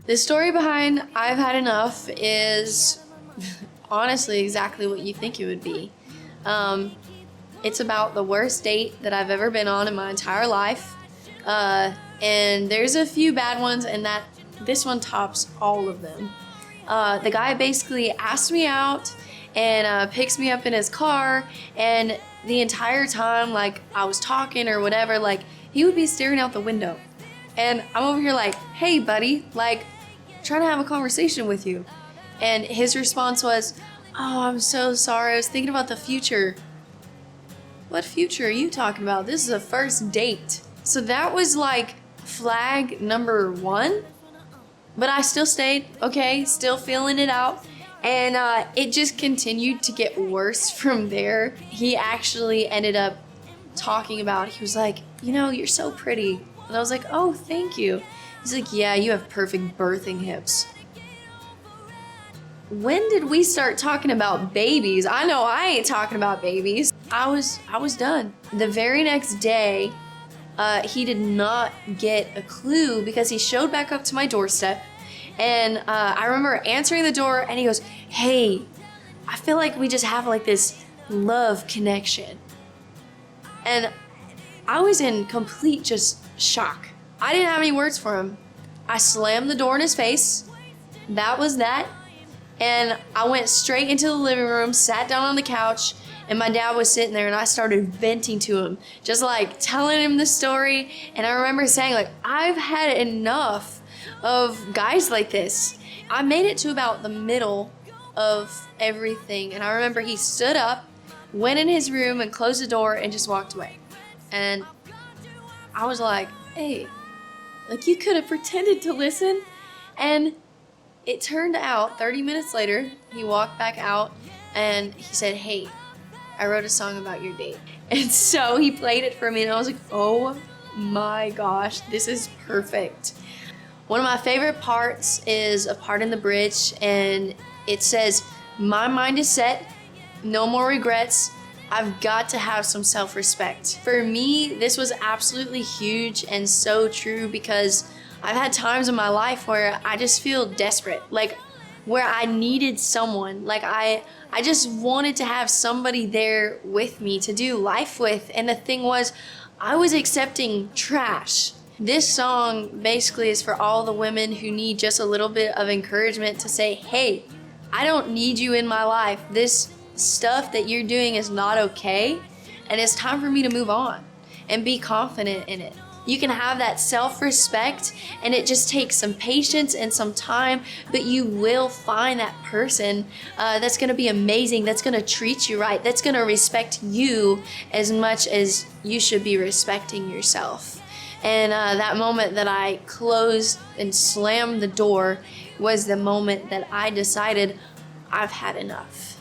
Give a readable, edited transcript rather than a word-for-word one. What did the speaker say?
The story behind I've Had Enough is honestly exactly what you think it would be. It's about the worst date that I've ever been on in my entire life. And there's a few bad ones, and this one tops all of them. The guy basically asked me out and picks me up in his car, and the entire time, like, I was talking or whatever, like, he would be staring out the window. And I'm over here like, hey buddy, like, trying to have a conversation with you. And his response was, oh, I'm so sorry, I was thinking about the future. What future are you talking about? This is a first date. So that was like flag number 1. But I still stayed, okay, still feeling it out. And it just continued to get worse from there. He actually ended up talking about, he was like, you know, you're so pretty. And I was like, oh, thank you. He's like, yeah, you have perfect birthing hips. When did we start talking about babies? I know I ain't talking about babies. I was done. The very next day, he did not get a clue because he showed back up to my doorstep. And I remember answering the door, and he goes, hey, I feel like we just have like this love connection. And I was in complete just shock. I didn't have any words for him. I slammed the door in his face. That was that. And I went straight into the living room, sat down on the couch, and my dad was sitting there, and I started venting to him, just like telling him the story. And I remember saying, like, I've had enough of guys like this. I made it to about the middle of everything, and I remember he stood up, went in his room and closed the door and just walked away. And I was like, hey, like, you could have pretended to listen. And it turned out 30 minutes later, he walked back out and he said, hey, I wrote a song about your date. And so he played it for me, and I was like, oh my gosh, this is perfect. One of my favorite parts is a part in the bridge, and it says, my mind is set, no more regrets, I've got to have some self-respect. For me, this was absolutely huge and so true, because I've had times in my life where I just feel desperate, like where I needed someone, like I just wanted to have somebody there with me to do life with. And the thing was, I was accepting trash. This song basically is for all the women who need just a little bit of encouragement to say, hey, I don't need you in my life. This stuff that you're doing is not okay, and it's time for me to move on and be confident in it. You can have that self-respect, and it just takes some patience and some time, but you will find that person that's gonna be amazing, that's gonna treat you right, that's gonna respect you as much as you should be respecting yourself. And that moment that I closed and slammed the door was the moment that I decided I've had enough.